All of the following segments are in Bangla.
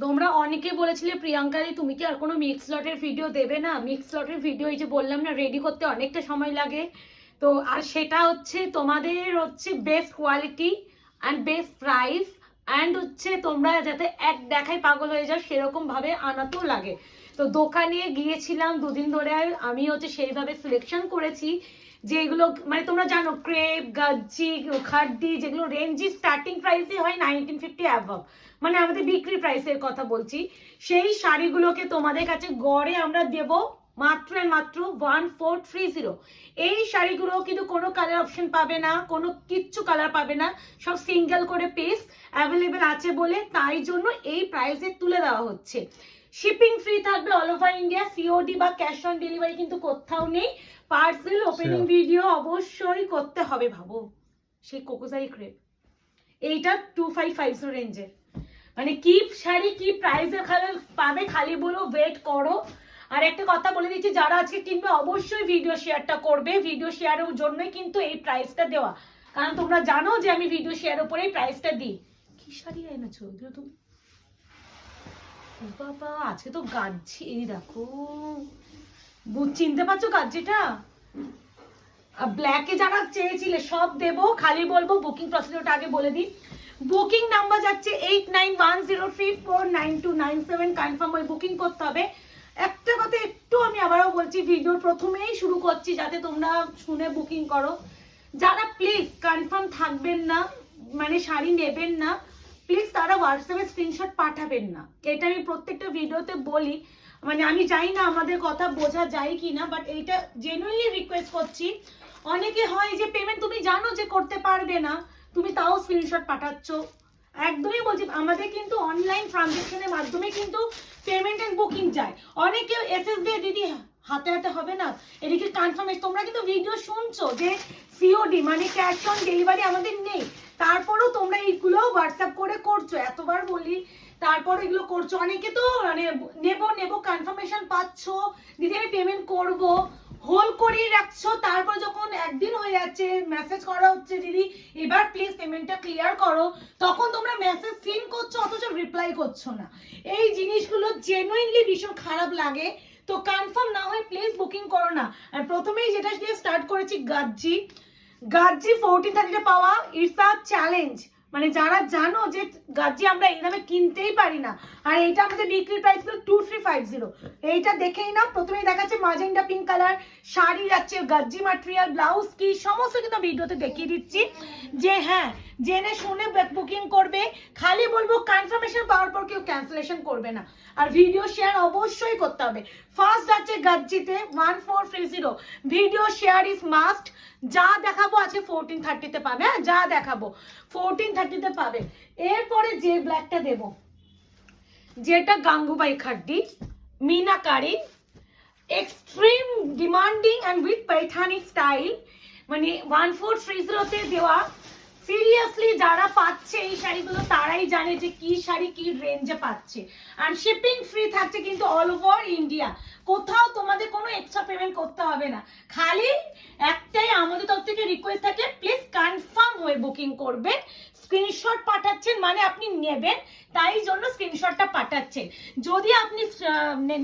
তোমরা অনেকে বলেছিলে প্রিয়াঙ্কাদি তুমি কি আর কোনো মিক্স লটের ভিডিও দেবে না? মিক্স লটের ভিডিও এই যে বললাম না, রেডি করতে অনেকটা সময় লাগে। তো আর সেটা হচ্ছে তোমাদের হচ্ছে best quality and best price and হচ্ছে তোমরা যাতে এক দেখায় পাগল হয়ে যাও সেরকম ভাবে আনাতেও লাগে। তো দোকানে গিয়েছিলাম দুদিন ধরে, আমি হচ্ছে সেইভাবে সিলেকশন করেছি যেগুলো মানে তোমরা জানো ক্রেপ গাজ্জি খাড্ডি, যেগুলো রেঞ্জি স্টার্টিং প্রাইসই হয় 1950 অ্যাভাব, মানে আমাদের বিক্রি প্রাইসের কথা বলছি। সেই শাড়িগুলোকে তোমাদের কাছে গড়ে আমরা দেব মাত্র মাত্র 1430। এই শাড়িগুলো কিন্তু কোনো কালার অপশন পাবে না, কোনো কিচ্ছু কালার পাবে না, সব সিঙ্গেল করে পিস অ্যাভেলেবেল আছে বলে তাই জন্য এই প্রাইসে তুলে দেওয়া হচ্ছে। শিপিং ফ্রি থাকবে অল ওভার ইন্ডিয়া, সিওডি বা ক্যাশ অন ডেলিভারি কিন্তু কোথাও নেই। পার্সেল ওপেনিং ভিডিও অবশ্যই করতে হবে। ভাবো সেই কোকোজারি ক্রেপ, এইটা 2550 রেঞ্জের, মানে কি শাড়ি কি প্রাইসে পাবে খালি বলো, ওয়েট করো। আর একটা কথা বলে দিচ্ছি, যারা আজকে কিনবে অবশ্যই ভিডিও শেয়ারটা করবে, ভিডিও শেয়ারের জন্যই কিন্তু এই প্রাইসটা দেওয়া, কারণ তোমরা জানো যে আমি ভিডিও শেয়ার উপরেই প্রাইসটা দিই। কি শাড়ি এনেছো এগুলো তুমি? বাবা আজকে তো গাজ্জি, এই দেখো চিনতে পারছো গাজ্জিটা? ব্ল্যাকে যারা চেয়েছিলে সব দেবো, খালি বলবো বুকিং প্রসিডিওরটা আগে বলে দিই। বুকিং নাম্বার যাচ্ছে 8910349297, কনফার্ম হয়ে বুকিং করতে হবে। একটা কথা একটু আমি আবারও বলছি, ভিডিওর প্রথমেই শুরু করছি যাতে তোমরা শুনে বুকিং করো। যারা প্লিজ কনফার্ম থাকবেন না, মানে শাড়ি নেবেন না, প্লিজ তারা হোয়াটসঅ্যাপে স্ক্রিনশট পাঠাবেন না। এটা আমি প্রত্যেকটা ভিডিওতে বলি, মানে আমি জানি না আমাদের কথা বোঝা যায় কি না, বাট এইটা জেনুইনলি রিকোয়েস্ট করছি। অনেকে হয় যে পেমেন্ট তুমি জানো যে করতে পারবে না, তুমি তাও স্ক্রিনশট পাঠাচ্ছ। একদমই বলছি, আমাদের কিন্তু অনলাইন ট্রানজেকশনের মাধ্যমে কিন্তু পেমেন্ট এন্ড বুকিং যায়। অনেকে এসএস দিয়ে দিদি হাতে হাতে হবে না, এদিকে কনফার্মেশন, তোমরা কিন্তু ভিডিও শুনছো যে সিওডি মানে ক্যাশ অন ডেলিভারি আমাদের নেই, তারপরও তোমরা এইগুলো হোয়াটসঅ্যাপ করে করছো, এতবার বলি তারপর এগুলো করছো। অনেকে তো মানে নেবো নেবো কনফার্মেশন পাচ্ছ, দিদি আমি পেমেন্ট করবো, হোল্ড করেই রাখছো, তারপর যখন একদিন হয়ে যাচ্ছে মেসেজ করা হচ্ছে দিদি এবার প্লিজ পেমেন্টটা ক্লিয়ার করো, তখন তোমরা মেসেজ সিন করছো অথচ রিপ্লাই করছো না। এই জিনিসগুলো জেনুইনলি ভীষণ খারাপ লাগে। তো কনফার্ম না হয় প্লিজ বুকিং করো না। আর প্রথমেই যেটা দিয়ে স্টার্ট করেছি গাজ্জি, গাজ্জি 1430 পাওয়া ইটস আ চ্যালেঞ্জ। মানে যারা জানো যে গাজ্জি আমরা এই দামে কিনতেই পারি না, আর এইটা আমাদের বিক্রির প্রাইস ছিল 2350। এইটা দেখেই না, প্রথমেই দেখাচ্ছে মাজেন্ডা পিঙ্ক কালার শাড়ি, যাচ্ছে গাজ্জি ম্যাটেরিয়াল, ব্লাউজ কি সমস্ত কিন্তু ভিডিওতে দেখিয়ে দিচ্ছি। যে হ্যাঁ জেনে শুনে বুকিং করবে, খালি বলবো কনফার্মেশন পাওয়ার পর কেউ ক্যান্সেলেশন করবে না, আর ভিডিও শেয়ার অবশ্যই করতে হবে। ফার্স্ট যাচ্ছে গাজ্জিতে 1430, ভিডিও শেয়ার ইজ মাস্ট। যা দেখাবো আছে 1430-তে পাবে, হ্যাঁ যা দেখাবো 1430-তে পাবে। এরপরে যে ব্ল্যাকটা দেব, যেটা Gangubai khaddi meenakari, extreme demanding and with Paithani style, মানে 1430-তে দেওয়া। সিরিয়াসলি যারা পাচ্ছে এই শাড়িগুলো তারাই জানে যে কি শাড়ি কি রেঞ্জে পাচ্ছে। আর শিপিং ফ্রি থাকছে কিন্তু অল ওভার ইন্ডিয়া, কোথাও তোমাদের কোনো এক্সট্রা পেমেন্ট করতে হবে না। খালি একটাই আমাদের তরফ থেকে রিকোয়েস্ট থাকে, প্লিজ কনফার্ম হয়ে বুকিং করবেন। স্ক্রিনশট পাঠাচ্ছেন মানে আপনি নেবেন, তাই জন্য স্ক্রিনশটটা পাঠাচ্ছেন। যদি আপনি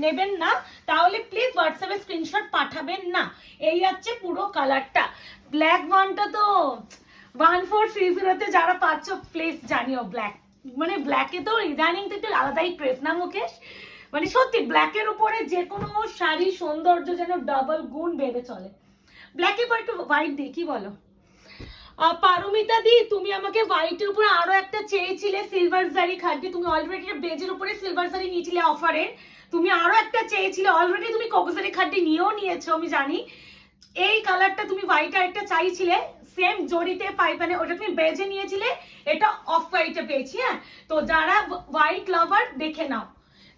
নেবেন না তাহলে প্লিজ হোয়াটসঅ্যাপে স্ক্রিনশট পাঠাবেন না। এই হচ্ছে পুরো কালারটা। ব্ল্যাক ওয়ানটা তো 1430-তে যারা পাচ্ছ প্লিজ জানিও। ব্ল্যাক মানে ব্ল্যাকে তো ইদানিং তো একটু আলাদাই ক্রেজ না মুকেশ, মানে সত্যি ব্ল্যাকের উপরে যে কোনো শাড়ি সৌন্দর্য যেন ডাবল গুণ বেড়ে চলে। ব্ল্যাকের পর একটু হোয়াইট দিই, কি বলো? পারমিতা দি তুমি আমাকে হোয়াইটের উপরে আরো একটা চেয়েছিলে সিলভার জারি খাড্ডি, তুমি অলরেডি বেজের উপরে সিলভার জারি নিয়েছিলে অফারে, তুমি আরো একটা চেয়েছিলে, অলরেডি তুমি কোকোজারি খাড্ডি নিয়েও নিয়েছো আমি জানি। এই কালারটা তুমি হোয়াইট আর একটা চাইছিলে সেম জড়িতে পাইপানে, ওটা তুমি বেজে নিয়েছিলে, এটা অফ হোয়াইটে পেয়েছি। হ্যাঁ তো যারা হোয়াইট লাভার দেখে নাও,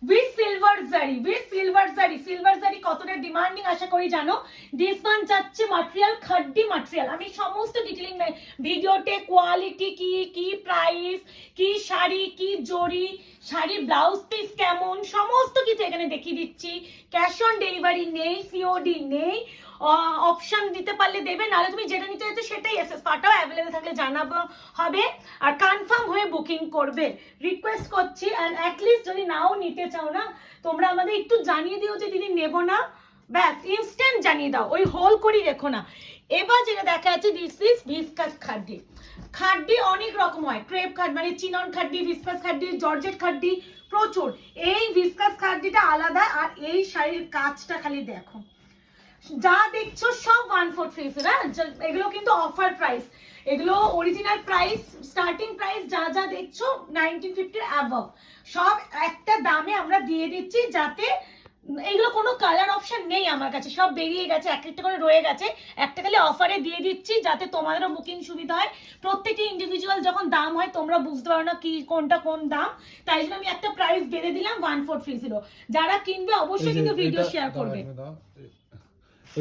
উইথ সিলভার জারি, উইথ সিলভার জারি। সিলভার জারি কতটা ডিমান্ডিং আশা করি জানো। দিস ওয়ান যাচ্ছে ম্যাটেরিয়াল খাড্ডি ম্যাটেরিয়াল, আমি সমস্ত ডিটেলিং ভিডিওতে কোয়ালিটি কি কি প্রাইস কি শাড়ি কি জড়ি শাড়ি ব্লাউজ পিস কেমন সমস্ত কিছু এখানে দেখিয়ে দিচ্ছি। ক্যাশ অন ডেলিভারি নেই, সিওডি নেই, অপশন দিতে পারলে দেবে, নাহলে তুমি যেটা নিতে চাইছো সেটাই এসএস পাঠাও, অ্যাভেলেবেল থাকলে জানাবো হবে, আর কনফার্ম হয়ে বুকিং করবে রিকোয়েস্ট করছি। অ্যান্ড অ্যাটলিস্ট যদি নাও নিতে চাও না, তোমরা আমাদের একটু জানিয়ে দিও যে দিদি নেবো না, ব্যাস ইনস্ট্যান্ট জানিয়ে দাও, ওই হোল করি রেখো না। এবার যেটা দেখা যাচ্ছে দিস ইজ ভিসকাস খাড্ডি। খাড্ডি অনেক রকম হয়, ক্রেপ খাড্ডি মানে চিনন খাড্ডি, ভিসকাস খাড্ডি, জর্জেট খাড্ডি প্রচুর। এই ভিসকাস খাড্ডিটা আলাদা, আর এই শাড়ির কাজটা খালি দেখো, যা দেখছো সব 1/4 ফ্রিজ। হ্যাঁ, এগুলো কিন্তু অফার প্রাইস, এগুলো অরিজিনাল প্রাইস স্টার্টিং প্রাইস যা যা দেখছো 1950 অ্যাবভ, সব একটা দামে আমরা দিয়ে দিচ্ছি, যাতে এইগুলো কোনো কালার অপশন নেই আমার কাছে, সব বেরিয়ে গেছে, এক একটা করে রয়ে গেছে, একটা খালি অফারে দিয়ে দিচ্ছি যাতে তোমাদেরও বুকিং সুবিধা হয়। প্রত্যেকটি ইন্ডিভিজুয়াল যখন দাম হয় তোমরা বুঝতে পারো না কি কোনটা কোন দাম, তাই জন্য আমি একটা প্রাইস বেঁধে দিলাম 1430। যারা কিনবে অবশ্যই কিন্তু ভিডিও শেয়ার করবে।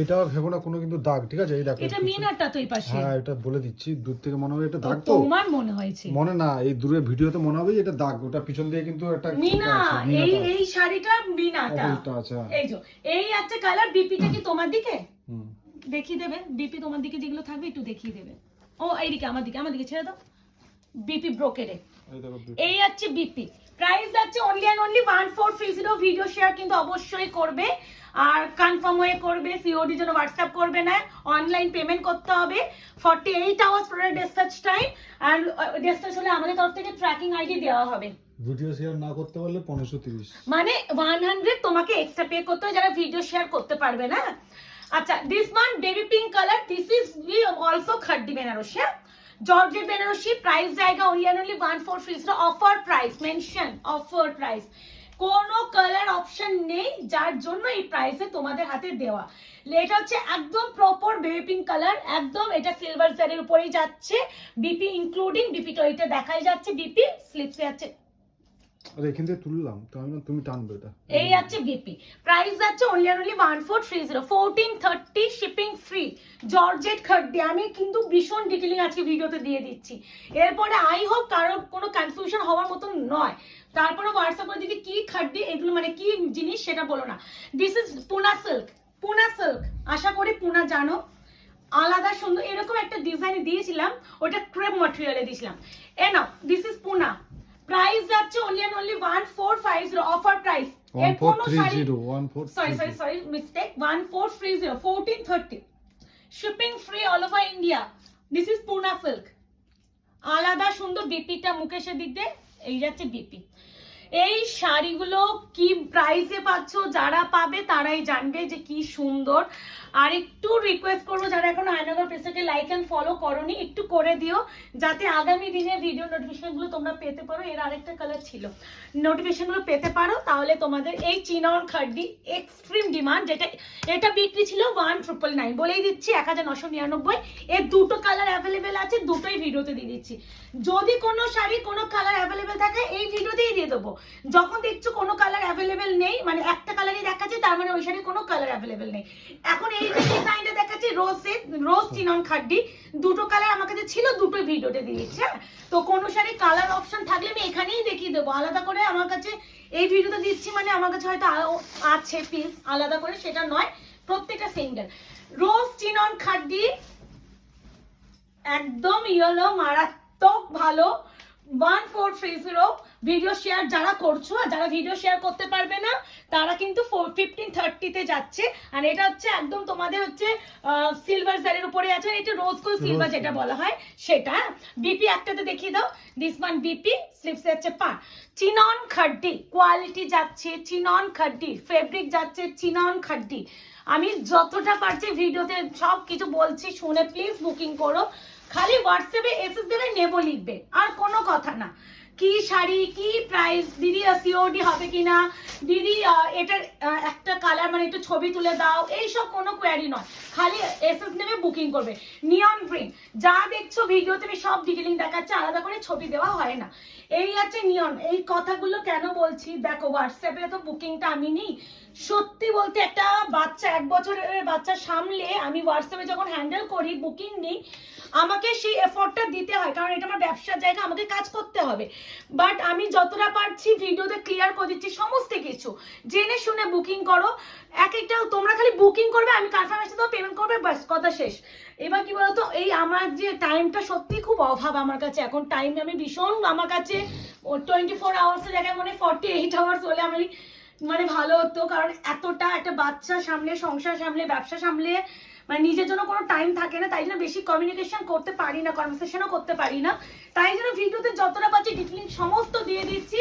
এটা ভেবো না কোনো কিন্তু দাগ, ঠিক আছে? এই দেখো এটা মিনারটা তো এই পাশে, হ্যাঁ এটা বলে দিচ্ছি, দূর থেকে মনে হবে এটা দাগ, তো তোমার মনে হয়েছে মনে না, এই দূরে ভিডিওতে মনে হবে এটা দাগ, ওটা পিছন দিয়ে কিন্তু একটা মিনা, এই শাড়িটা মিনাটা আছে। এই যে এই আছে কালার। বিপিটা কি তোমার দিকে দেখিয়ে দেবে? বিপি তোমার দিকে যেগুলো থাকবে একটু দেখিয়ে দেবে। ও এইদিকে, আমার দিকে ছেড়ে দাও। বিপি ব্রোকেরে এই আছে বিপি, প্রাইস যাচ্ছে only and only 1430। Video share কিন্তু অবশ্যই করবে, আর কনফার্ম হয়ে করবে, সিওডি জন্য হোয়াটসঅ্যাপ করবে না, অনলাইন পেমেন্ট করতে হবে। 48 আওয়ার্স প্রোডাক্ট ডিসপ্যাচ টাইম, আর ডিসপ্যাচ হলে আমাদের তরফ থেকে ট্র্যাকিং আইডি দেওয়া হবে। ভিডিও শেয়ার না করতে পারলে 1530, মানে 100 তোমাকে এক্সট্রা পে করতে হয় যারা ভিডিও শেয়ার করতে পারবে না। আচ্ছা, this one baby pink colour, this is also khaddi Banarasi, georgette Banarasi, price জায়গা only and only 1430, offer price mention, offer price, কোনো কালার অপশন নেই, যার জন্য এই প্রাইসে তোমাদের হাতে দেওয়া। এটা হচ্ছে একদম প্রপার বেবি পিঙ্ক কালার, একদম এটা সিলভার জারির উপরেই যাচ্ছে, বিপি ইনক্লুডিং, বিপি তো এটা দেখাই যাচ্ছে, বিপি স্লিপসে আছে। আরে এখান থেকে তুললাম তো আমি, তুমি টানবে এটা। এই আছে বিপি, প্রাইস আছে only and only 1430, 1430 shipping free, georgette khaddi. আমি কিন্তু ভীষণ ডিটেইলিং আজকে ভিডিওতে দিয়ে দিচ্ছি, এরপরে আই হোপ কারো কোনো কনফিউশন হওয়ার মতো নয়। তারপরে হোয়াটসঅ্যাপ করে দিদি কি খাড্ডি এগুলো মানে কি জিনিস সেটা বলো না। This is Poona silk, Poona silk, আশা করি পুনা জানো, আলাদা সুন্দর এরকম একটা ডিজাইন দিয়েছিলাম, ওটা ক্রেপ ম্যাটেরিয়ালে দিয়েছিলাম। এ নাও, দিস ইজ পুনা, প্রাইস যাচ্ছে only and only 1450, offer price. 1430, sorry mistake, 1430, 1430 shipping free all over India. This is Poona silk, আলাদা সুন্দর। বিপিটা মুকেশের দিক দিয়ে এই যাচ্ছে বিপি। এই শাড়িগুলো কি প্রাইসে পাচ্ছ, যারা পাবে তারাই জানবে যে কি সুন্দর। আর একটু রিকোয়েস্ট করবো, যারা এখন আয়নাগর পেজটাকে লাইক এন্ড ফলো করোনি একটু করে দিও, যাতে আগামী দিনে ভিডিও নোটিফিকেশনগুলো তোমরা পেতে পারো। এর আরেকটা কালার ছিল, নোটিফিকেশনগুলো পেতে পারো, তাহলে তোমাদের এই চিনন খাড্ডি এক্সট্রিম ডিমান্ড, যেটা এটা বিক্রি ছিল 1999, বলেই দিচ্ছি 1999। এর দুটো কালার অ্যাভেলেবেল আছে, দুটোই ভিডিওতে দিয়ে দিচ্ছি। যদি কোনো শাড়ি কোনো কালার অ্যাভেলেবেল থাকে এই ভিডিওতেই দিয়ে দেবো। যখন দেখছো কোনো কালার অ্যাভেলেবেল নেই, মানে একটা কালারই দেখাচ্ছে, তার মানে ওই শাড়ি কোনো কালার অ্যাভেলেবেল নেই। এখন এই যে ডিজাইনটা দেখাচ্ছি রোজ চিনন খাড্ডি, দুটো কালার আমার কাছে ছিল, দুটোই ভিডিওতে দিয়ে দিচ্ছে। তো কোনো শাড়ি কালার অপশন থাকলে আমি এখানেই দেখিয়ে দেবো, আলাদা করে আমার কাছে এই ভিডিওতে দিচ্ছি মানে আমার কাছে হয়তো আছে পিস আলাদা করে, সেটা নয়, প্রত্যেকটা সিঙ্গেল। রোজ চিনন খাড্ডি একদম ইয়েলো, মারাত্মক ভালো, 1430। ভিডিও শেয়ার যারা করছো, আর যারা ভিডিও শেয়ার করতে পারবে না তারা কিন্তু 1530-তে যাচ্ছে। আর এটা হচ্ছে একদম তোমাদের হচ্ছে সিলভার জারির উপরে আছে, এটা রোজ গোল্ড সিলভার যেটা বলা হয় সেটা। বিপি একটাতে দেখিয়ে দাও, দিস ওয়ান বিপি, স্লিপসে হচ্ছে পা। চিনন খাড্ডি কোয়ালিটি যাচ্ছে, চিনন খাড্ডি ফেব্রিক যাচ্ছে, চিনন খাড্ডি। আমি যতটা পারছি ভিডিওতে সব কিছু বলছি, শুনে প্লিজ বুকিং করো। খালি হোয়াটসঅ্যাপে এসএস দেবে, নেবো লিখবে, আর কোনো কথা না। কি শাড়ি, কি প্রাইস, দিদি সিওডি হবে কিনা, দিদি এটার একটা কালার মানে একটু ছবি তুলে দাও, এইসব কোনো কোয়ারি নয়, খালি এসএস নেবে, বুকিং করবে। নিয়ন প্রিন্ট যা দেখছো ভিডিওতে আমি সব ডিটেইলিং দেখাচ্ছি, আলাদা করে ছবি দেওয়া হয় না। এই আছে নিয়ন। এই কথাগুলো কেন বলছি দেখো, হোয়াটসঅ্যাপে তো বুকিংটা আমি নিই, সত্যি বলতে একটা বাচ্চা 1 বছরের বাচ্চা সামলে আমি হোয়াটসঅ্যাপে যখন হ্যান্ডেল করি, বুকিং নিই, আমাকে সেই এফোর্টটা দিতে হয়, কারণ এটা আমার ব্যবসার জায়গা, আমাকে কাজ করতে হবে। বাট আমি যতটা পারছি ভিডিওতে ক্লিয়ার করে দিচ্ছি সমস্ত কিছু, জেনে শুনে বুকিং করো। এক একটা তোমরা খালি বুকিং করবে, আমি কনফার্মেশন দেবো, পেমেন্ট করবে, বাস কথা শেষ। এবার কি বলতো, এই আমার যে টাইমটা সত্যি খুব অভাব আমার কাছে এখন, টাইম আমি ভীষণ, আমার কাছে 24 আওয়ার্সের জায়গায় মানে 48 আওয়ার্স হলে আমি মানে ভালো হতো, কারণ এতটা একটা বাচ্চা সামলে, সংসার সামলে, ব্যবসা সামলে মানে নিজের জন্য কোনো টাইম থাকে না, তাই জন্য বেশি কমিউনিকেশন করতে পারি না, কনভারসেশনও করতে পারি না, তাই জন্য ভিডিওতে যতটা পাচ্ছি ডিটেইলিং সমস্ত দিয়ে দিচ্ছি।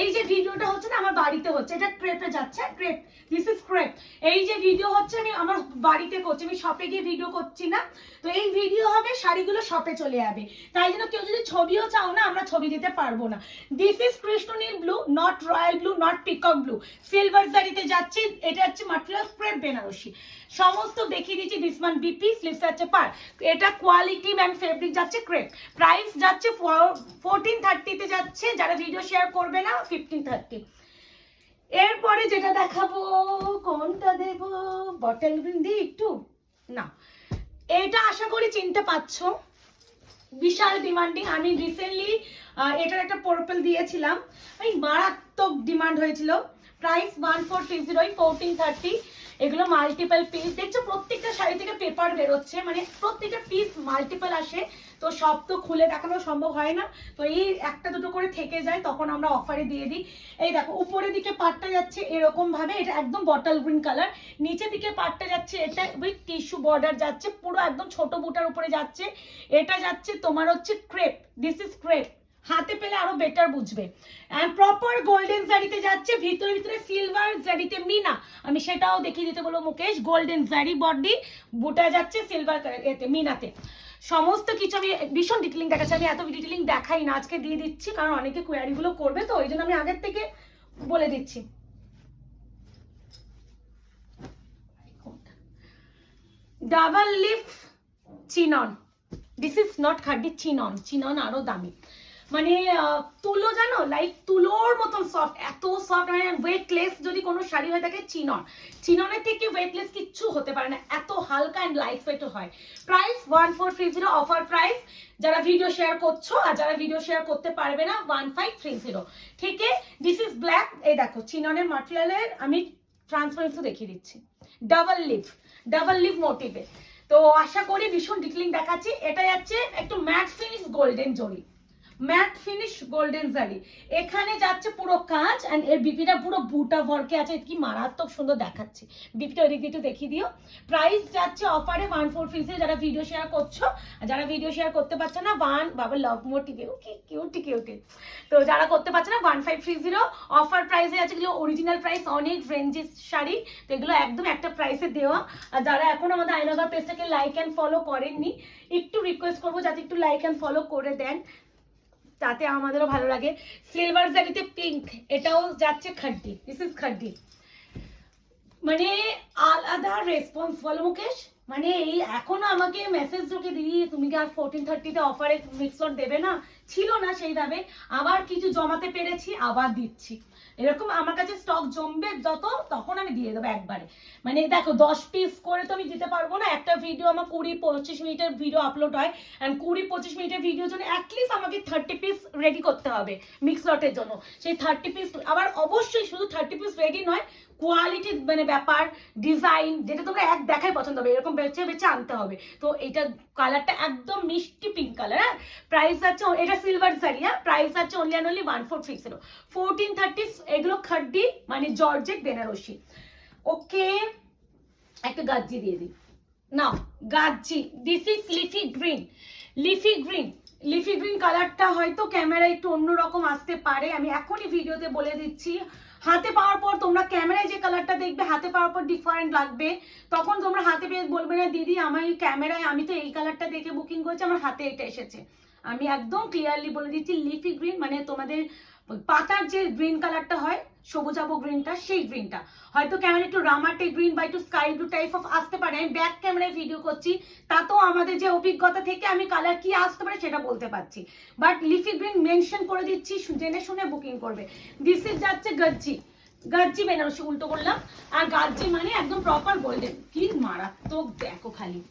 এই যে ভিডিওটা হচ্ছে না আমার বাড়িতে হচ্ছে, এটা ক্রেপে যাচ্ছে, ক্রেপ, দিস ইজ ক্রেপ। এই যে ভিডিও হচ্ছে আমি আমার বাড়িতে করছি, আমি শপে গিয়ে ভিডিও করছি না, তো এই ভিডিও হবে, শাড়িগুলো শপে চলে যাবে, তাই জন্য কেউ যদি ছবিও চাও না আমরা ছবি দিতে পারবো না। দিস ইজ কৃষ্ণনীল blue, not royal blue, not peacock blue, silver জারিতে যাচ্ছে, এটা হচ্ছে ম্যাটেরিয়াল ক্রেপ বেনারসি, সমস্ত দেখিয়ে দিচ্ছি। দিস ওয়ান বিপি, স্লিভস আছে পার, এটা কোয়ালিটি অ্যান্ড ফেব্রিক যাচ্ছে ক্রেপ, প্রাইস যাচ্ছে 1430 যাচ্ছে, যারা ভিডিও শেয়ার করবে না 1530। এরপরে যেটা দেখাবো, কোনটা দেব, বটল গ্রিন দিই একটু না, এটা আশা করি চিনতে পারছো, বিশাল ডিমান্ডিং। আমি রিসেন্টলি এটার একটা পোর্পল দিয়েছিলাম, এই মারাত্মক ডিমান্ড হয়েছিল। প্রাইস 1430, 1430। এগুলো মাল্টিপল পিস, দেখছো প্রত্যেকটা শাড়ি থেকে পেপার বেরোচ্ছে, মানে প্রত্যেকটা পিস মাল্টিপল আসে, তো সব তো খুলে দেখানো সম্ভব হয় না, তো এই একটা দুটো করে থেকে যায়, তখন আমরা অফারে দিয়ে দিই। এই দেখো উপরের দিকে পাটটা যাচ্ছে এরকম ভাবে, এটা একদম বটল গ্রিন কালার, নিচের দিকে পাটটা যাচ্ছে এটা উইথ টিস্যু বর্ডার যাচ্ছে, পুরো একদম ছোট বুটার উপরে যাচ্ছে, এটা যাচ্ছে তোমার হচ্ছে ক্রেপ, দিস ইজ ক্রেপ, হাতে পেলে আরো বেটার বুঝবে। এন্ড প্রপার গোল্ডেন জারিতে যাচ্ছে, ভিতরে ভিতরে সিলভার জারিতে মিনা, আমি সেটাও দেখিয়ে দিতে বলবো মুকেশ, গোল্ডেন জারি বডি, বুটা যাচ্ছে সিলভার এতে মিনাতে, সমস্ত কিছু আমি ভীষণ ডিটেলিং দেখাচ্ছি। আমি এত ডিটেলিং দেখাই না, আজকে দিয়ে দিচ্ছি কারণ অনেকে কোয়ারি গুলো করবে, তো ওই জন্য আমি আগের থেকে বলে দিচ্ছি। Double leaf chinon, this is not খাড্ডি, chinon, chinon আরো দামি, মানে তুলো জানো, লাইক তুলোর মতন সফট, এত সফট, মানে ওয়েটলেস যদি কোনো শাড়ি হয়ে থাকে চিনন, চিননের থেকে ওয়েটলেস কিচ্ছু হতে পারে না, এত হালকা অ্যান্ড লাইট ওয়েটও হয়। প্রাইস 1430, অফার প্রাইস, যারা ভিডিও শেয়ার করছো, আর যারা ভিডিও শেয়ার করতে পারবে না 1530। ঠিক আছে, দিস ইজ ব্ল্যাক, এই দেখো চিননের ম্যাটেরিয়ালের আমি ট্রান্সপারেন্সি দেখিয়ে দিচ্ছি, ডাবল লিভ মোটিভে, তো আশা করি ভীষণ ডিটেলিং দেখাচ্ছি। এটা যাচ্ছে একটু ম্যাট ফিনিশ গোল্ডেন জরি, ম্যাট ফিনিশ গোল্ডেন জারি, এখানে যাচ্ছে পুরো কাজ, এন্ড এর বিপিটা পুরো বুটা ভরকে আছে, কি মারাত্মক সুন্দর দেখাচ্ছে, বিপিটা ওই দিক দিয়ে একটু দেখিয়ে দিও। প্রাইস যাচ্ছে অফারে 1430, যারা ভিডিও শেয়ার করছো, আর যারা ভিডিও শেয়ার করতে পারছো না বাবা লাভ মোটিভে, কি কিউটি কিউটি, তো যারা করতে পারছো না 1530 অফার প্রাইসে আছে, এগুলো অরিজিনাল প্রাইস, অনেক রেঞ্জেস শাড়ি, তো এগুলো একদম একটা প্রাইসে দেওয়া। আর যারা এখন আমাদের আয়নাঘর পেজটাকে লাইক অ্যান্ড ফলো করেননি, একটু রিকোয়েস্ট করবো যাতে একটু লাইক অ্যান্ড ফলো করে দেন, তাতে আমাদেরও ভালো লাগে। সিলভার জারিতে পিঙ্ক, এটাও যাচ্ছে খাড্ডি, দিস ইজ খাড্ডি, মানে আলাদা রেসপন্স বলো মুকেশ, মানে এই এখনো আমাকে মেসেজ ঢুকে দিদি তুমি কি আর 1430 অফারে মিক্স লট দেবে না, ছিল না সেইভাবে, আবার কিছু জমাতে পেরেছি, আবার দিচ্ছি, এরকম আমার কাছে স্টক জমবে যত তখন আমি দিয়ে দেবো একবারে। মানে দেখো 10 পিস করে তো আমি দিতে পারবো না, একটা ভিডিও আমার 20-25 মিনিটের ভিডিও আপলোড হয়, অ্যান্ড 20-25 মিনিটের ভিডিওর জন্য অ্যাটলিস্ট আমাকে 30 পিস রেডি করতে হবে মিক্স লটের জন্য, সেই 30 পিস আবার অবশ্যই শুধু 30 পিস রেডি নয়, কোয়ালিটি মানে ব্যাপার, ডিজাইন যেটা তোমরা এক দেখাই পছন্দ হবে এরকম বেছে বেছে আনতে হবে। তো এটা কালারটা একদম মিষ্টি পিঙ্ক কালার, হ্যাঁ, প্রাইস আছে, এটা সিলভার শাড়ি, হ্যাঁ, প্রাইস আছে অনলি অ্যান্ড অনলি 1430, 1430, এগুলো খাড্ডি মানে জর্জেট বেনারসি। ওকে, একটা গাজ্জি দিয়ে দিই, নাও gajji, this is leafy green, leafy green কালারটা হয়তো ক্যামেরা একটু অন্যরকম আসতে পারে, আমি এখনই ভিডিওতে বলে দিচ্ছি, হাতে পাওয়ার পর তোমরা ক্যামেরায় যে কালারটা দেখবে হাতে পাওয়ার পর ডিফারেন্ট লাগবে, তখন তোমরা হাতে পেয়ে বলবে না দিদি আমার এই ক্যামেরায় আমি তো এই কালারটা দেখে বুকিং করেছি, আমার হাতে এটা এসেছে। আমি একদম ক্লিয়ারলি বলে দিচ্ছি, লিফি গ্রিন মানে তোমাদের পাতার যে গ্রিন কালারটা হয় সবুজাবো গ্রিনটা, সেই গ্রিনটা হয়তো ক্যামেরা একটু রামাটে গ্রিন বা একটু স্কাই ব্লু টাইপ অফ আসতে পারে, আমি ব্যাক ক্যামেরায় ভিডিও করছি, তাতেও আমাদের যে অভিজ্ঞতা থেকে আমি কালার কি আসতে পারে সেটা বলতে পারছি, বাট লিফি গ্রিন মেনশন করে দিচ্ছি, জেনে শুনে বুকিং করবে। দিস ইজ যাচ্ছে গাজ্জি বেনারসি, উল্টো করলাম, আর গাজ্জি মানে একদম প্রপার গোল্ডেন, কি মারাত্মক দেখো খালি,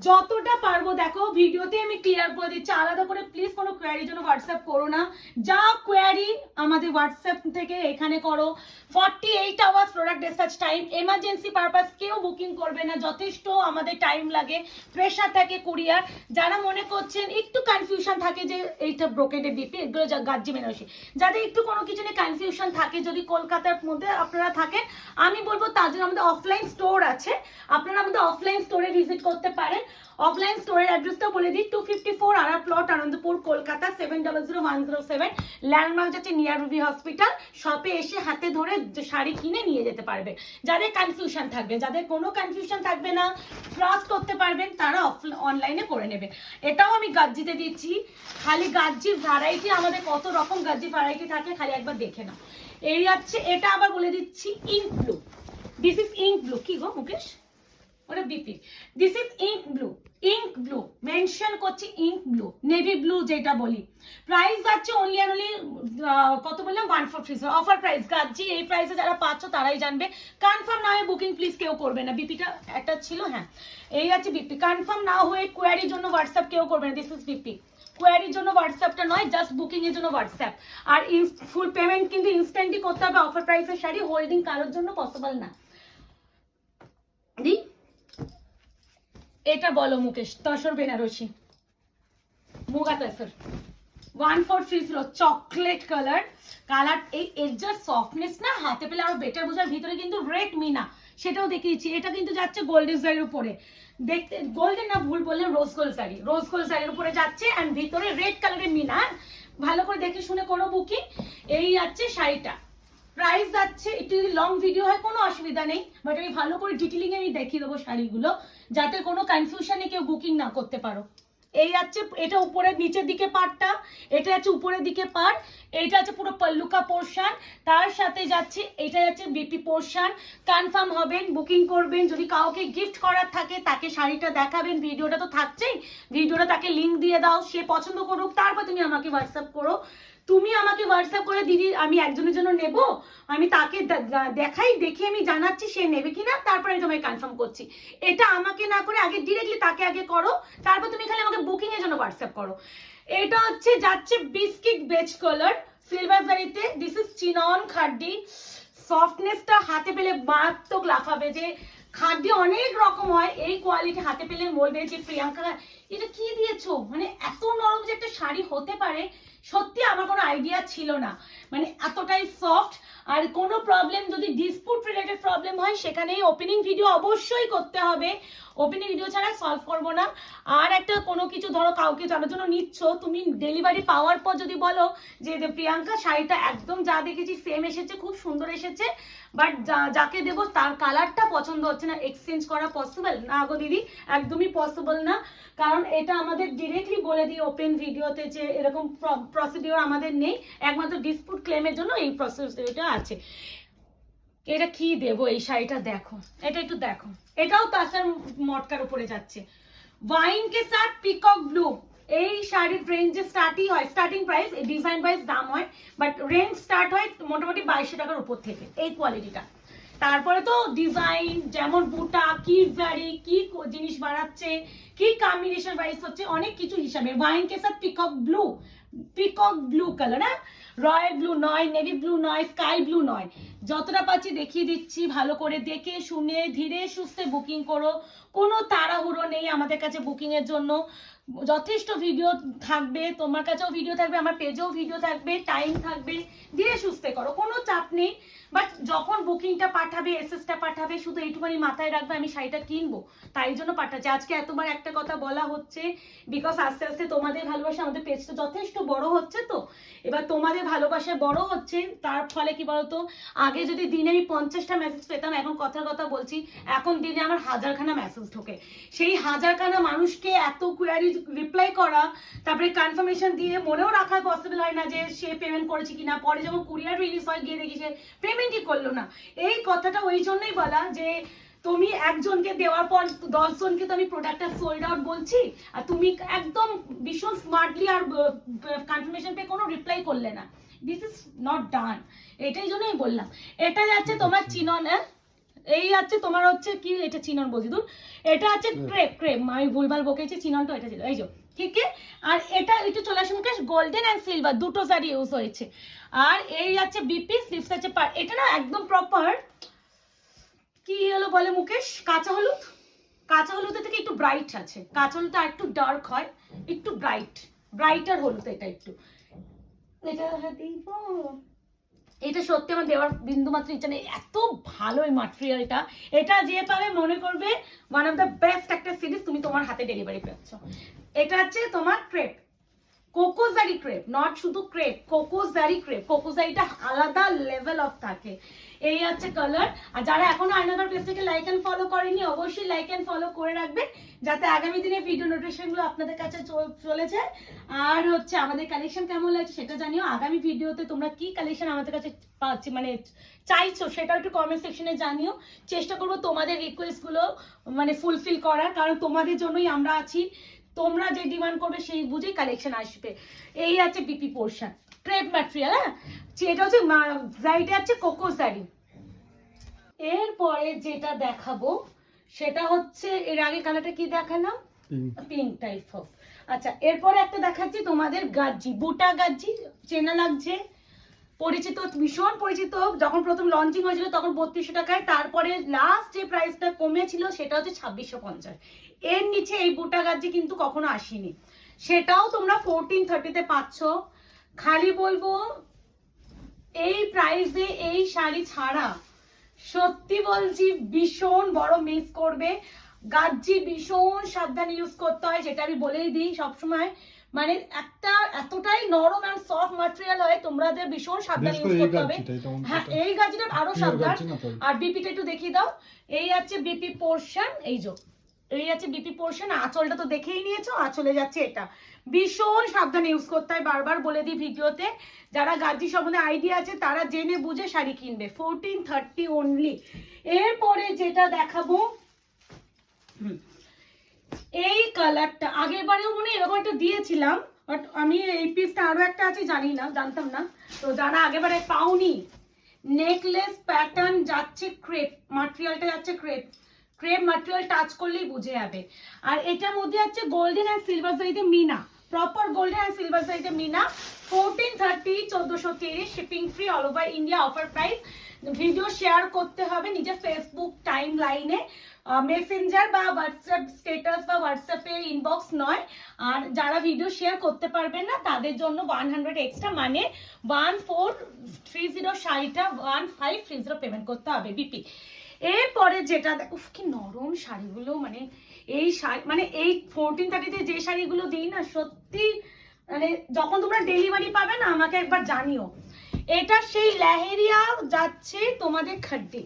যতটা পারবো দেখো ভিডিওতে আমি ক্লিয়ার করে দিচ্ছি, আলাদা করে প্লিজ কোনো কোয়ারির জন্য হোয়াটসঅ্যাপ করো না, যা কোয়ারি আমাদের হোয়াটসঅ্যাপ থেকে এখানে করো। 48 hours product dispatch time, emergency purpose কেউ বুকিং করবে না, যথেষ্ট আমাদের টাইম লাগে, প্রেশার থাকে কুরিয়ার। যারা মনে করছেন একটু কনফিউশন থাকে যে এইটা ব্রোকেডে বিপি, এগুলো গাজ্জি বেনারসি, যাদের একটু কোনো কিছু নিয়ে কনফিউশন থাকে, যদি কলকাতার মধ্যে আপনারা থাকেন, আমি বলবো তার জন্য আমাদের অফলাইন স্টোর আছে, আপনারা আমাদের অফলাইন স্টোরে ভিজিট করতে পারেন। অফলাইন স্টোরের অ্যাড্রেসটা বলে দিই, 254 আরা প্লট, আনন্দপুর, কলকাতা 700107। ল্যান্ডমার্ক যাচ্ছে নিয়ার রুবি হসপিটাল। শপে এসে হাতে ধরে শাড়ি কিনে নিয়ে যেতে পারবে। যাদের কনফিউশন থাকবে, যাদের কোনো কনফিউশন থাকবে না, ট্রাস্ট করতে পারবেন, তারা অনলাইনে করে নেবে। এটাও আমি গাজ্জিতে দিচ্ছি, খালি গাজ্জির ভ্যারাইটি আমাদের কত রকম গাজ্জি ভ্যারাইটি থাকে খালি একবার দেখে নাও। এই আছে, এটা আবার বলে দিচ্ছি ink blue, this is ink blue. কি গো মুকেশ, ওটা BP, this is ink blue, ink blue mention করছি, ইঙ্ক ব্লু, নেভি ব্লু যেটা বলি। প্রাইস আছে অনলি অ্যান্ড অনলি কত বললাম, 143 অফার প্রাইস। গাজ্জি এই প্রাইসে যারা পাচ্ছ তারাই জানবে। কনফার্ম না হয়ে বুকিং প্লিজ কেউ করবে না, বিপিটা একটা ছিল, হ্যাঁ এই আছে বিপি। কনফার্ম না হয়ে কোয়ারির জন্য হোয়াটসঅ্যাপ কেউ করবে না, দিস ইজ বিপি। কোয়ারির জন্য হোয়াটসঅ্যাপটা নয়, জাস্ট বুকিং এর জন্য হোয়াটসঅ্যাপ। আর ফুল পেমেন্ট কিন্তু ইনস্ট্যান্টলি করতে হবে, অফার প্রাইসের শাড়ি হোল্ডিং কারোর জন্য পসিবল না। দি এটা বলো Mukesh, Tussar Banarasi, Muga Tussar 1430, chocolate colour. Colour এই এর যা সফটনেস না, হাতে পেলে আরো বেটার বোঝার। ভিতরে কিন্তু রেড মিনা, সেটাও দেখিয়েছি। এটা কিন্তু যাচ্ছে গোল্ডেন শাড়ির উপরে, দেখতে গোল্ডেন না ভুল বললেন, rose gold sari, rose gold শাড়ির উপরে যাচ্ছে, অ্যান্ড ভিতরে রেড কালারের মিনা। ভালো করে দেখে শুনে করো বুকিং। এই আছে শাড়িটা, প্রাইস যাচ্ছে, একটু যদি লং ভিডিও হয় কোনো অসুবিধা নেই, বাট আমি ভালো করে ডিটেলিং আমি দেখিয়ে দেবো শাড়িগুলো, যাতে কোনো কনফিউশনে কেউ বুকিং না করতে পারো। এই আছে, এটা উপরের নিচের দিকে পাড়টা, এটা আছে উপরের দিকে পাড়, এইটা আছে পুরো পল্লুকা পোর্শন, তার সাথে যাচ্ছে এটা যাচ্ছে বিপি পোর্শন। কনফার্ম হবেন, বুকিং করবেন। যদি কাউকে গিফট করার থাকে তাকে শাড়িটা দেখাবেন, ভিডিওটা তো থাকছেই, ভিডিওটা তাকে লিঙ্ক দিয়ে দাও, সে পছন্দ করুক, তারপর তুমি আমাকে হোয়াটসঅ্যাপ করো। তুমি আমাকে হোয়াটসঅ্যাপ করে দিদি আমি একজনের জন্য নেব, আমি তাকে দেখাই, দেখে আমি জানাচ্ছি সে নেবে কিনা, তারপরে আমি তোমাকে কনফার্ম করছি। এটা আমাকে না করে আগে ডিরেক্টলি তাকে আগে করো, তারপর তুমি খালি আমাকে বুকিং এর জন্য হোয়াটসঅ্যাপ করো। এটা হচ্ছে যাচ্ছে বিস্কিট বেজ কালার সিলভার জারিতে, দিস ইজ চিনন খাড্ডি। সফটনেসটা হাতে পেলে মারাত্মক লাফাবে, যে খাদ্য অনেক রকম হয়, এই কোয়ালিটি হাতে পেলে বলবে যে প্রিয়াঙ্কা এটা কি দিয়েছো, মানে এত নরম যে একটা শাড়ি হতে পারে, সত্যি আমার কোনো আইডিয়া ছিল না, মানে এতটাই সফট। আর কোনো প্রবলেম যদি ডিসপুট রিলেটেড প্রবলেম হয়, সেখানে ওপেনিং ভিডিও অবশ্যই করতে হবে, ওপেনিং ভিডিও ছাড়া সলভ করবো না। আর একটা কোনো কিছু ধরো কাউকে যার জন্য নিচ্ছ, তুমি ডেলিভারি পাওয়ার পর যদি বলো যে প্রিয়াঙ্কা শাড়িটা একদম যা দেখেছি সেম এসেছে, খুব সুন্দর এসেছে, বাট যাকে দেবো তার কালারটা পছন্দ হচ্ছে না, এক্সচেঞ্জ করা পসিবল না গো দিদি, একদমই পসিবল না। কারণ এটা আমাদের ডিরেক্টলি বলে দিই ওপেন ভিডিওতে যে এরকম প্রসিডিওর আমাদের নেই, একমাত্র ডিসপুট ক্লেমের জন্য এই প্রসিডিওরটা আছে। এটা কি দেবো, এই শাড়িটা দেখো, এটা একটু দেখো, এটাও তাসার মটকার উপরে যাচ্ছে, ওয়াইন কে সাথ পিকক ব্লু। এই শাড়ির রেঞ্জে স্টার্টই হয়, স্টার্টিং প্রাইস ডিজাইন ওয়াইজ দাম হয়, বাট রেঞ্জ স্টার্ট হয় মোটামুটি 2200 টাকার উপর থেকে এই কোয়ালিটিটা। তারপরে তো ডিজাইন যেমন বুটা কি জারি কি জিনিস বাড়াচ্ছে, কি কম্বিনেশন ওয়াইজ হচ্ছে, অনেক কিছু হিসাবে। ওয়াইন কে সাথ peacock blue, peacock blue colour, হ্যাঁ রয়্যাল ব্লু নয়, নেভি ব্লু নয়, স্কাই ব্লু নয়, যতটা পাচ্ছি দেখিয়ে দিচ্ছি। ভালো করে দেখে শুনে ধীরে সুস্থে বুকিং করো, কোনো তাড়াহুড়ো নেই আমাদের কাছে বুকিং এর জন্য। যথেষ্ট ভিডিও থাকবে, তোমার কাছেও ভিডিও থাকবে, আমার পেজেও ভিডিও থাকবে, টাইম থাকবে, ধীরে সুস্থে করো, কোনো চাপ নেই। বাট যখন বুকিংটা পাঠাবে, এসএসটা পাঠাবে, শুধু এইটুখানি মাথায় রাখবে আমি শাড়িটা কিনবো, তাই জন্য পাঠাচ্ছি। আজকে এতবার একটা কথা বলা হচ্ছে, বিকজ আস্তে আস্তে তোমাদের ভালোবাসা আমাদের পেজটা যথেষ্ট বড় হচ্ছে, তো এবার তোমাদের ভালোবাসায় বড় হচ্ছে, তার ফলে কি বলতো, আগে যদি দিনে আমি 50টা মেসেজ পেতাম, এখন কথার কথা বলছি, এখন দিনে আমার 1000খানা মেসেজ ঢোকে। সেই 1000খানা মানুষকে এত কোয়ারি রিপ্লাই করা, তারপরে কনফার্মেশন দিয়ে মনেও রাখা পসিবল হয় না যে সে পেমেন্ট করেছে কিনা, পরে যখন কুরিয়ার রিলিজ হয় গিয়ে দেখি সে পেমেন্টই করলো না। এই কথাটা ওই জন্যই বলা যে তুমি একজনকে দেওয়ার পর 10 জনকে তো আমি প্রোডাক্টটা সোল্ড আউট বলছি, আর তুমি একদম ভীষণ স্মার্টলি আর কনফার্মেশন পেয়ে কোনো রিপ্লাই করলে না, দিস ইজ নট ডান। এটাই জন্যই বললাম। এটা যাচ্ছে তোমার চিনন, এই আছে তোমার হচ্ছে কি, এটা চিনন বলছি দূর, এটা আছে ক্রেপ, আমি ভুলভাল বকেছি, চিনন তো এটা ছিল, এই যে ঠিক আছে। আর এটা একটু চলে আসে মুকেশ, গোল্ডেন অ্যান্ড সিলভার দুটো শাড়ি ইউজ হয়েছে। আর এই আছে বিপি, স্লিভস আছে এটা না একদম প্রপার কি হলো বলে মুকেশ, কাঁচা হলুদ, কাঁচা হলুদের থেকে একটু ব্রাইট আছে, কাঁচা হলুদ আর একটু ডার্ক হয়, একটু ব্রাইটার হলুদ এটা একটু। এটা দিব, এটা সত্যি আমার দেওয়ার বিন্দু মাত্র ইচ্ছা নেই, এত ভালো এই ম্যাটেরিয়ালটা। এটা যে পাবে মনে করবে ওয়ান অফ দ্য বেস্ট একটা সিরিজ তুমি তোমার হাতে ডেলিভারি পাচ্ছ। এটা হচ্ছে তোমার ক্রেপ, কোকোজারি ক্রেপ, নট শুধু ক্রেপ, কোকোজারি ক্রেপ। কোকোজারিটা আলাদা লেভেল অফ থাকে। এই হচ্ছে কালার। আর যারা এখনো আয়নাঘর পেজটাকে লাইক এন্ড ফলো করেনি অবশ্যই লাইক এন্ড ফলো করে রাখবেন, যাতে আগামী দিনে ভিডিও নোটিফিকেশনগুলো আপনাদের কাছে চলে যায়। আর হচ্ছে আমাদের কালেকশন কেমন লাগছে সেটা জানিও। আগামী ভিডিওতে তোমরা কি কালেকশন আমাদের কাছে পাচ্ছি মানে চাইছো সেটা একটু কমেন্ট সেকশনে জানিও। চেষ্টা করবো তোমাদের রিকোয়েস্টগুলো মানে ফুলফিল করার, কারণ তোমাদের জন্যই আমরা আছি। তোমরা যে ডিমান্ড করবে সেই বুঝেই কালেকশন আসবে। এই আছে বিপি পোর্শন, ক্রেপ ম্যাটেরিয়াল। হ্যাঁ, এটা হচ্ছে জারিটা হচ্ছে কোকোজারি। এরপরে যেটা দেখাবো সেটা হচ্ছে, এর আগে কালারটা কি দেখালাম, পিঙ্ক টাইপ অফ। আচ্ছা, এরপরে একটা দেখাচ্ছি তোমাদের গাজ্জি, বুটা গাজ্জি, চেনা লাগছে, পরিচিত, ভীষণ পরিচিত। যখন প্রথম লঞ্চিং হয়েছিল তখন 3200 টাকায়, তারপরে লাস্ট যে প্রাইসটা কমেছিল সেটা হচ্ছে 2650। এর নিচে এই বুটা গাজ্জি কিন্তু কখনো আসেনি, সেটাও তোমরা 1430-তে পাচ্ছ। খালি বলবো এই প্রাইসে এই শাড়ি ছাড়া সত্যি বলছি ভীষণ বড় মিস করবে। গাজ্জি ভীষণ সাবধানে ইউজ করতে হয়, যেটা আমি বলেই দিই সবসময়, মানে একটা এতটাই নরম এন্ড সফট ম্যাটেরিয়াল হয়, তোমাদের ভীষণ সাবধানে ইউজ করতে হবে। হ্যাঁ, এই গাজ্জিটা আরো সাবধান। আর বিপিটা একটু দেখিয়ে দাও। এই আছে বিপি পোর্শন, এই আছে বিপি পোর্শন। আঁচলটা তো দেখেই নিয়েছো, আঁচলে যাচ্ছে এটা, ভীষণ সাবধানে ইউজ করতে হয়, বারবার বলে দিই ভিডিওতে। যারা গাজ্জি সম্বন্ধে আইডিয়া আছে তারা জেনে বুঝে শাড়ি কিনবে। 1430 অনলি। এরপরে যেটা দেখাবো, এই কালারটা আগের বারেও মনে এরকম একটা দিয়েছিলাম, বাট আমি এই পিসটা আরো একটা আছে জানি না, জানতাম না। তো যারা আগেরবারে পাওনি, নেকলেস প্যাটার্ন যাচ্ছে ক্রেপ, ম্যাটেরিয়ালটা যাচ্ছে ক্রেপ ম্যাটেরিয়াল, টাচ করলেই বুঝে যাবে। আর এটার মধ্যে আছে গোল্ডেন অ্যান্ড সিলভার জারিতে meena, proper golden and silver জারিতে meena. 1430, 1430 shipping free all over India, offer price. Video share করতে হবে নিজের ফেসবুক টাইম লাইনে, মেসেঞ্জার বা হোয়াটসঅ্যাপ স্ট্যাটাস বা হোয়াটসঅ্যাপে ইনবক্স নয়। আর যারা ভিডিও শেয়ার করতে পারবেন না তাদের জন্য 100 এক্সট্রা, মানে 1430 শাড়িটা 1530 পেমেন্ট করতে হবে বিপি। এরপরে যেটা উফ কি নরম শাড়িগুলো, মানে এই শাড়ি মানে এই 1430-তে যে শাড়িগুলো দিই না সত্যি, মানে যখন তোমরা ডেলিভারি পাবে না আমাকে একবার জানিও। এটা সেই লেহেরিয়া যাচ্ছে তোমাদের খাড্ডি,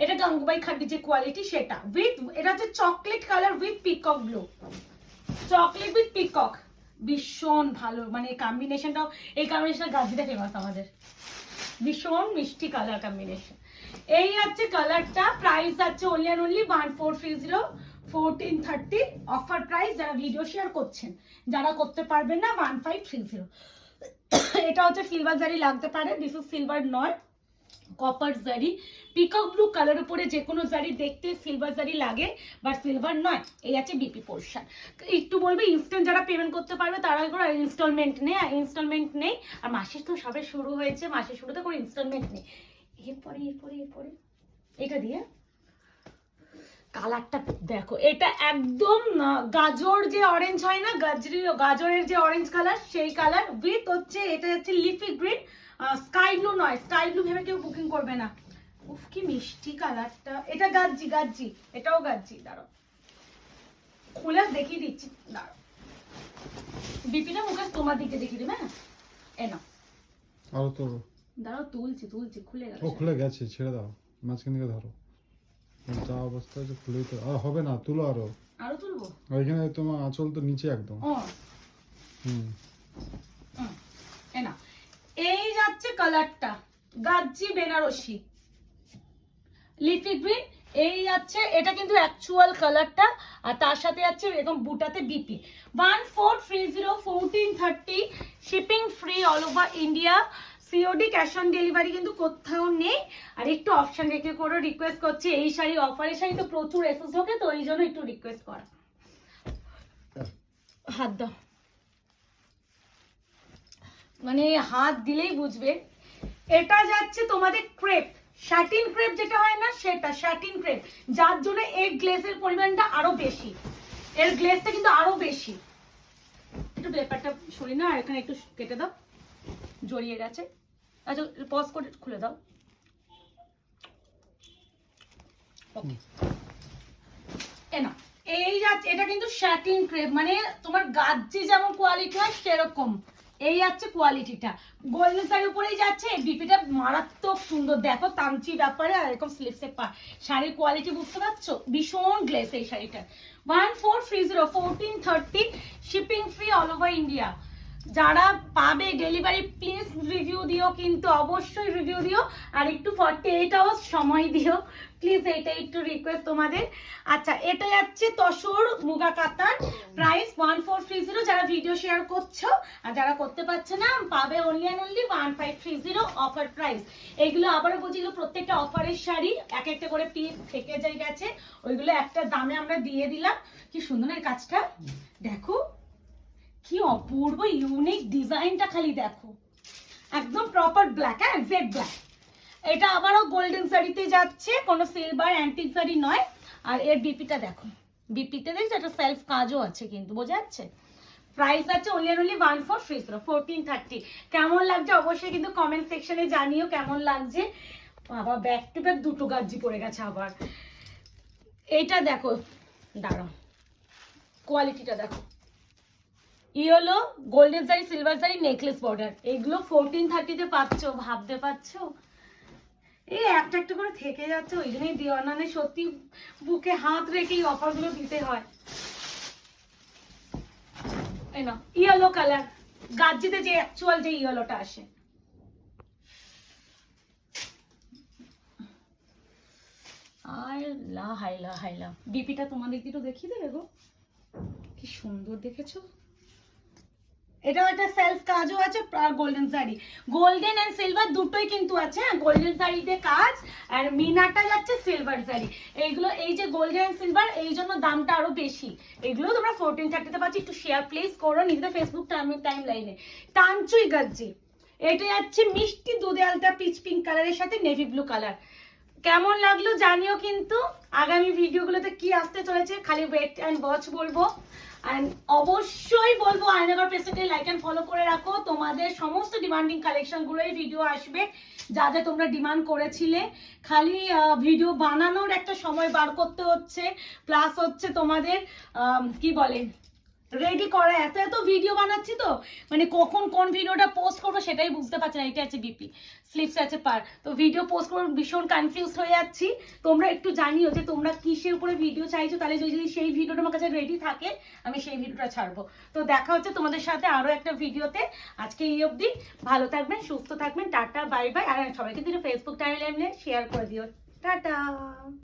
এটা গঙ্গুবাই খাড্ডি যে কোয়ালিটি সেটা, উইথ এটা হচ্ছে chocolate colour with peacock blue, chocolate with peacock, ভীষণ ভালো। মানে এই কম্বিনেশনটাও, এই কম্বিনেশনটা গাজ্জিটা ফেমাস আমাদের, ভীষণ মিষ্টি কালার কম্বিনেশন। এই হচ্ছে কালারটা, প্রাইস আছে only and only 1430, 1430 offer price. যারা ভিডিও শেয়ার করছেন, যারা করতে পারবেন না 1530। এটা হচ্ছে সিলভার জারি লাগতে পারে, দিস ইজ সিলভার নয়, কপার জারি, পিকক ব্লু কালার উপরে যে কোনো জারি দেখতে সিলভার জারি লাগে, বাট সিলভার নয়। এই আছে বিপি পোর্শন। একটু বলবে ইনস্ট্যান্ট যারা পেমেন্ট করতে পারবে তারা করে, ইনস্টলমেন্ট নেই। আর মাসের তো সবে শুরু হয়েছে, মাসের শুরুতে করে ইনস্টলমেন্ট নেই। এরপরে এটা দিয়ে কালারটা দেখো, এটা একদম গাজর যে অরেঞ্জ হয় না, গাজরের যে অরেঞ্জ কালার সেই কালার, উইথ হচ্ছে এটা হচ্ছে লিফি গ্রিন, স্কাই ব্লু নয়, স্কাই ব্লু ভেবে কেউ বুকিং করবে না। উফ কি মিষ্টি কালারটা। এটা গাজ্জি, এটাও গাজ্জি। দাঁড়াও খুলে দেখিয়ে দিচ্ছি, দাঁড়াও বিপিটা মুখে তোমার দিকে দেখিয়ে দিবে। হ্যাঁ এনা আরো তো দাঁড়াও, তুলছি খুলে গেছে, খুলে গেছে, ছেড়ে দাও, মাঝখান থেকে ধরো, যা অবস্থা আছে খুলেই তো আর হবে না, তুলো আরো তুলবো। ওইখানে তোমার আঁচল তো নিচে একদম। এনা এই যাচ্ছে কালারটা, গাজ্জি বেনারসি লিফি গ্রিন। এই যাচ্ছে, এটা কিন্তু অ্যাকচুয়াল কালারটা, আর তার সাথে যাচ্ছে এরকম বুটাতে BP. 1430, 1430 shipping free all over India. COD cash on delivery কিন্তু কোথাও নেই। আর একটু অপশন রেখে করে রিকোয়েস্ট করছি, এই শাড়ি অফারের শাড়ি তো প্রচুর এসেস ওকে, তো এই জন্য একটু রিকোয়েস্ট করা। হাত দাও, মানে হাত দিলেই বুঝবে। এটা যাচ্ছে তোমাদের ক্রেপ, শ্যাটিন ক্রেপ যেটা হয় না সেটা, শ্যাটিন ক্রেপ, যার জন্য এর গ্লেজের পরিমাণটা আরো বেশি, এর গ্লেজটা কিন্তু আরো বেশি। একটু পেপারটা সরি না, আর এখানে একটু কেটে দাও, জড়িয়ে গেছে। আচ্ছা পজ করে খুলে দাও। না এই যাচ্ছে, এটা কিন্তু শ্যাটিন ক্রেপ, মানে তোমার গাজ্জি যেমন কোয়ালিটি হয় সেরকম এই যাচ্ছে কোয়ালিটিটা। গোল্ডেন শাড়ির উপরেই যাচ্ছে, এই বিপিটা মারাত্মক সুন্দর, দেখো তামচি ব্যাপারে আর এরকম স্লিপসে পা, শাড়ির কোয়ালিটি বুঝতে পারছো, ভীষণ গ্লেস এই শাড়িটা। 1430 1430 shipping free all over India. যারা পাবে ডেলিভারি প্লিজ রিভিউ দিও, কিন্তু অবশ্যই রিভিউ দিও, আর একটু 48 আওয়ার্স সময় দিও প্লিজ, এটা একটু রিকোয়েস্ট তোমাদের। আচ্ছা এটা যাচ্ছে তসর মুগা কাতান, প্রাইস 1430। যারা ভিডিও শেয়ার করছো আর যারা করতে পারছে না পাবে only and only 1530 offer price. এইগুলো আবারও বলছি, প্রত্যেকটা অফারের শাড়ি এক একটা করে পিস থেকে যাই গেছে, ওইগুলো একটা দামে আমরা দিয়ে দিলাম। কি সুন্দর এই কাজটা, দেখো কি অপূর্ব ইউনিক ডিজাইনটা, খালি দেখো একদম প্রপার ব্ল্যাক, হ্যাঁ জেড ব্ল্যাক। এটা আবারও গোল্ডেন শাড়িতে যাচ্ছে, কোনো সিলভার অ্যান্টিক শাড়ি নয়। আর এর বিপিটা দেখো, বিপিতে দেখছো একটা সেলফ কাজও আছে কিন্তু, বোঝা যাচ্ছে। প্রাইস আছে অনলি অনলি 1430 1430। কেমন লাগছে অবশ্যই কিন্তু কমেন্ট সেকশনে জানিও কেমন লাগছে। আবার ব্যাক টু ব্যাক দুটো গাজ্জি পড়ে গেছে আবার। এটা দেখো, দাঁড়াও কোয়ালিটিটা দেখো, yellow golden sari silver sari necklace border, এগুলো 1430-তে পাচ্ছ, ভাবতে পারছো। এই একটা একটা করে থেকে যাচ্ছে, ওই জন্যই দিওয়ানানে সত্যি বুকে হাত রেখে এই অফারগুলো দিতে হয়। এই না ইয়েলো কালার, গাজ্জিতে যে অ্যাকচুয়াল যে ইয়েলোটা আসে। আল্লাহ হাইলা হাইলা, বিপিটা তোমাদের একটু দেখিয়ে দেবে গো, কি সুন্দর দেখেছো। এটাও একটা সেলফ কাজও আছে, আর golden sari, golden and silver দুটোই কিন্তু আছে। গোল্ডেন শাড়িতে কাজ আর মিনাটা যাচ্ছে সিলভার শাড়ি। এইগুলো এই যে গোল্ডেন এন্ড সিলভার, এই জন্য দামটা আরো বেশি। এগুলো তোমরা 1430-তে পাচ্ছি, একটু শেয়ার প্লিজ করো নিজেদের ফেসবুক টাইম লাইনে। তানচুই গাজ্জি, এটা যাচ্ছে মিষ্টি দুধে আলতা পিচ পিঙ্ক কালারের সাথে নেভি ব্লু কালার। কেমন লাগলো জানিও, কিন্তু আগামী ভিডিওগুলোতে কি আসতে চলেছে খালি ওয়েট অ্যান্ড ওয়াচ বলবো। আর অবশ্যই বলবো আয়নাঘর পেজটাকে লাইক অ্যান্ড ফলো করে রাখো, তোমাদের সমস্ত ডিমান্ডিং কালেকশনগুলোই ভিডিও আসবে, যা যা তোমরা ডিমান্ড করেছিলে। খালি ভিডিও বানানোর একটা সময় বার করতে হচ্ছে, প্লাস হচ্ছে তোমাদের কি বলে রেডি করা, এত এত ভিডিও বানাচ্ছি তো, মানে কখন কোন ভিডিওটা পোস্ট করবো সেটাই বুঝতে পারছি না। এটা আছে বিপি, স্লিপস আছে পার, তো ভিডিও পোস্ট করবো ভীষণ কনফিউজ হয়ে যাচ্ছি। তোমরা একটু জানিও যে তোমরা কিসের উপরে ভিডিও চাইছো, তাহলে যদি সেই ভিডিওটা আমার কাছে রেডি থাকে আমি সেই ভিডিওটা ছাড়বো। তো দেখা হচ্ছে তোমাদের সাথে আরো একটা ভিডিওতে। আজকে এই অবধি, ভালো থাকবেন সুস্থ থাকবেন, টাটা বাই বাই। আর সবাইকে দিলে ফেসবুক টাইমলাইনে শেয়ার করে দিও, টাটা।